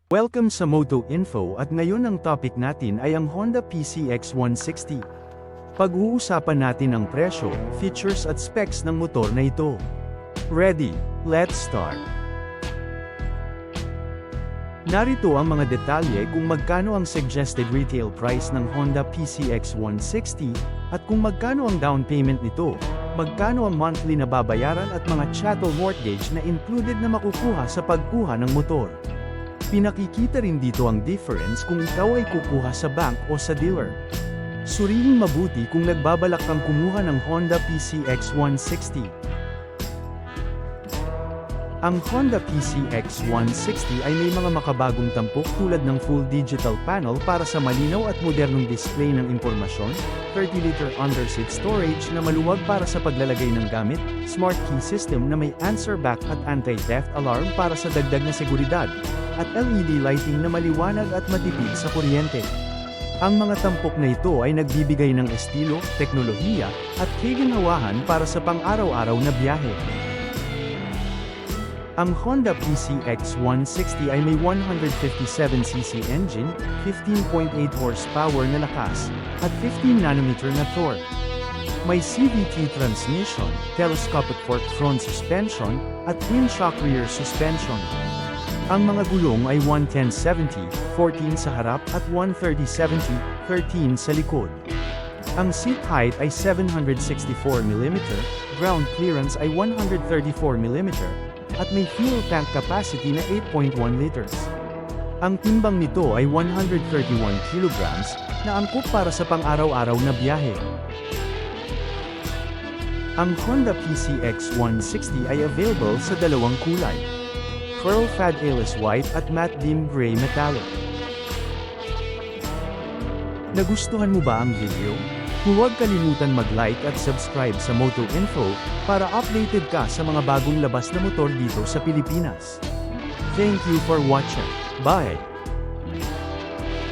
Welcome sa Moto Info at ngayon ang topic natin ay ang Honda PCX 160. Pag-uusapan natin ang presyo, features at specs ng motor na ito. Ready? Let's start! Narito ang mga detalye kung magkano ang suggested retail price ng Honda PCX 160, at kung magkano ang down payment nito, magkano ang monthly na babayaran at mga chattel mortgage na included na makukuha sa pagkuha ng motor. Pinakikita rin dito ang difference kung ikaw ay kukuha sa bank o sa dealer. Suriin mabuti kung nagbabalak kang kumuha ng Honda PCX 160. Ang Honda PCX 160 ay may mga makabagong tampok tulad ng full digital panel para sa malinaw at modernong display ng impormasyon, 30-liter underseat storage na maluwag para sa paglalagay ng gamit, smart key system na may answer back at anti-theft alarm para sa dagdag na seguridad, at LED lighting na maliwanag at matipid sa kuryente. Ang mga tampok na ito ay nagbibigay ng estilo, teknolohiya, at kaginhawahan para sa pang-araw-araw na biyahe. Ang Honda PCX 160 ay may 157cc engine, 15.8 horsepower na lakas, at 15nm na torque. May CVT transmission, telescopic fork front suspension, at twin-shock rear suspension. Ang mga gulong ay 110/70, 14 sa harap at 130/70, 13 sa likod. Ang seat height ay 764mm, ground clearance ay 134mm, at may fuel tank capacity na 8.1 liters. Ang timbang nito ay 131 kilograms, na angkop para sa pang-araw-araw na biyahe. Ang Honda PCX 160 ay available sa dalawang kulay: Pearl Fadaless White at Matte Dim Gray Metallic. Nagustuhan mo ba ang video? Huwag kalimutan mag-like at subscribe sa Moto Info para updated ka sa mga bagong labas na motor dito sa Pilipinas. Thank you for watching. Bye!